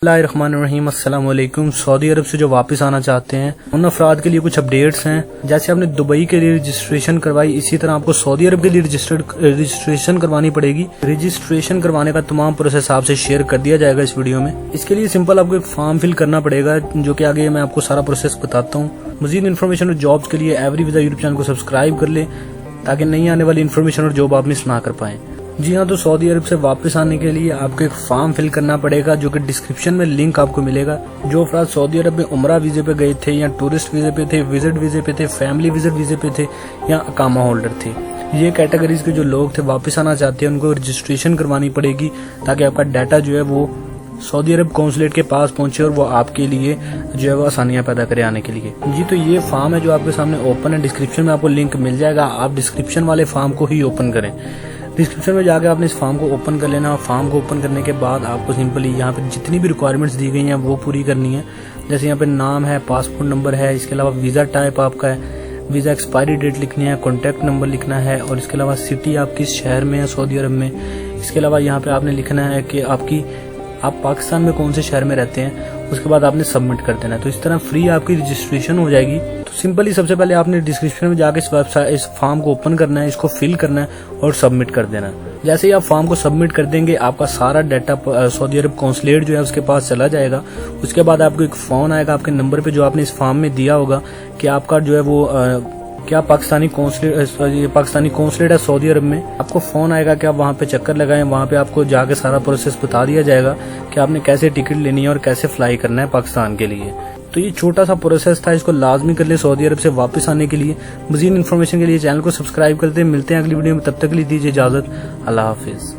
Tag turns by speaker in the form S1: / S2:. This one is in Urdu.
S1: Bismillahirrahmanirrahim। السلام علیکم۔ سعودی عرب سے جو واپس آنا چاہتے ہیں ان افراد کے لیے کچھ اپڈیٹس ہیں۔ جیسے آپ نے دبئی کے لیے رجسٹریشن کروائی، اسی طرح آپ کو سعودی عرب کے لیے رجسٹریشن کروانی پڑے گی۔ رجسٹریشن کروانے کا تمام پروسیس آپ سے شیئر کر دیا جائے گا اس ویڈیو میں۔ اس کے لیے سمپل آپ کو ایک فارم فل کرنا پڑے گا، جو کہ آگے میں آپ کو سارا پروسیس بتاتا ہوں۔ مزید انفارمیشن اور جابس کے لیے ایوری ویزا یوٹیوب چینل کو سبسکرائب کر لیں تاکہ نئی آنے والی انفارمیشن اور جاب آپ مس نہ کر پائیں۔ جی ہاں، تو سعودی عرب سے واپس آنے کے لیے آپ کو ایک فارم فل کرنا پڑے گا، جو کہ ڈسکرپشن میں لنک آپ کو ملے گا۔ جو افراد سعودی عرب میں عمرہ ویزے پہ گئے تھے یا ٹورسٹ ویزے پہ تھے، وزٹ ویزے پہ تھے، فیملی وزٹ ویزے پہ تھے یا اقامہ ہولڈر تھے، یہ کیٹیگریز کے جو لوگ تھے واپس آنا چاہتے ہیں ان کو رجسٹریشن کروانی پڑے گی تاکہ آپ کا ڈیٹا جو ہے وہ سعودی عرب قونصلیٹ کے پاس پہنچے اور وہ آپ کے لیے جو ہے وہ آسانیاں پیدا کرے آنے کے لیے۔ جی تو یہ فارم ہے جو آپ کے سامنے اوپن ہے، ڈسکرپشن میں آپ کو لنک مل جائے گا، آپ ڈسکرپشن والے فارم کو ہی اوپن کریں۔ ڈسکرپشن میں جا کے آپ نے اس فارم کو اوپن کر لینا، اور فارم کو اوپن کرنے کے بعد آپ کو سمپلی یہاں پہ جتنی بھی ریکوائرمنٹس دی گئی ہیں وہ پوری کرنی ہے۔ جیسے یہاں پہ نام ہے، پاسپورٹ نمبر ہے، اس کے علاوہ ویزا ٹائپ آپ کا ہے، ویزا ایکسپائری ڈیٹ لکھنی ہے، کانٹیکٹ نمبر لکھنا ہے، اور اس کے علاوہ سٹی آپ کس شہر میں ہے سعودی عرب میں۔ اس کے علاوہ یہاں پہ آپ نے لکھنا ہے کہ آپ پاکستان میں کون سے شہر میں رہتے ہیں، اس کے بعد آپ نے سبمٹ کر دینا ہے۔ تو اس طرح فری آپ کی رجسٹریشن ہو جائے گی۔ تو سمپلی سب سے پہلے آپ نے ڈسکرپشن میں جا کے اس فارم کو اوپن کرنا ہے، اس کو فل کرنا ہے اور سبمٹ کر دینا ہے۔ جیسے ہی آپ فارم کو سبمٹ کر دیں گے، آپ کا سارا ڈیٹا سعودی عرب قونصلیٹ جو ہے اس کے پاس چلا جائے گا۔ اس کے بعد آپ کو ایک فون آئے گا آپ کے نمبر پہ جو آپ نے اس فارم میں دیا ہوگا کہ آپ کا جو ہے وہ کیا پاکستانی قونصلیٹ ہے سعودی عرب میں۔ آپ کو فون آئے گا کہ آپ وہاں پہ چکر لگائیں، وہاں پہ آپ کو جا کے سارا پروسیس بتا دیا جائے گا کہ آپ نے کیسے ٹکٹ لینی ہے اور کیسے فلائی کرنا ہے پاکستان کے لیے۔ تو یہ چھوٹا سا پروسیس تھا، اس کو لازمی کر لیں سعودی عرب سے واپس آنے کے لیے۔ مزید انفارمیشن کے لیے چینل کو سبسکرائب کرتے ہیں۔ ملتے ہیں اگلی ویڈیو میں، تب تک کے لیے دیجیے اجازت۔ اللہ حافظ۔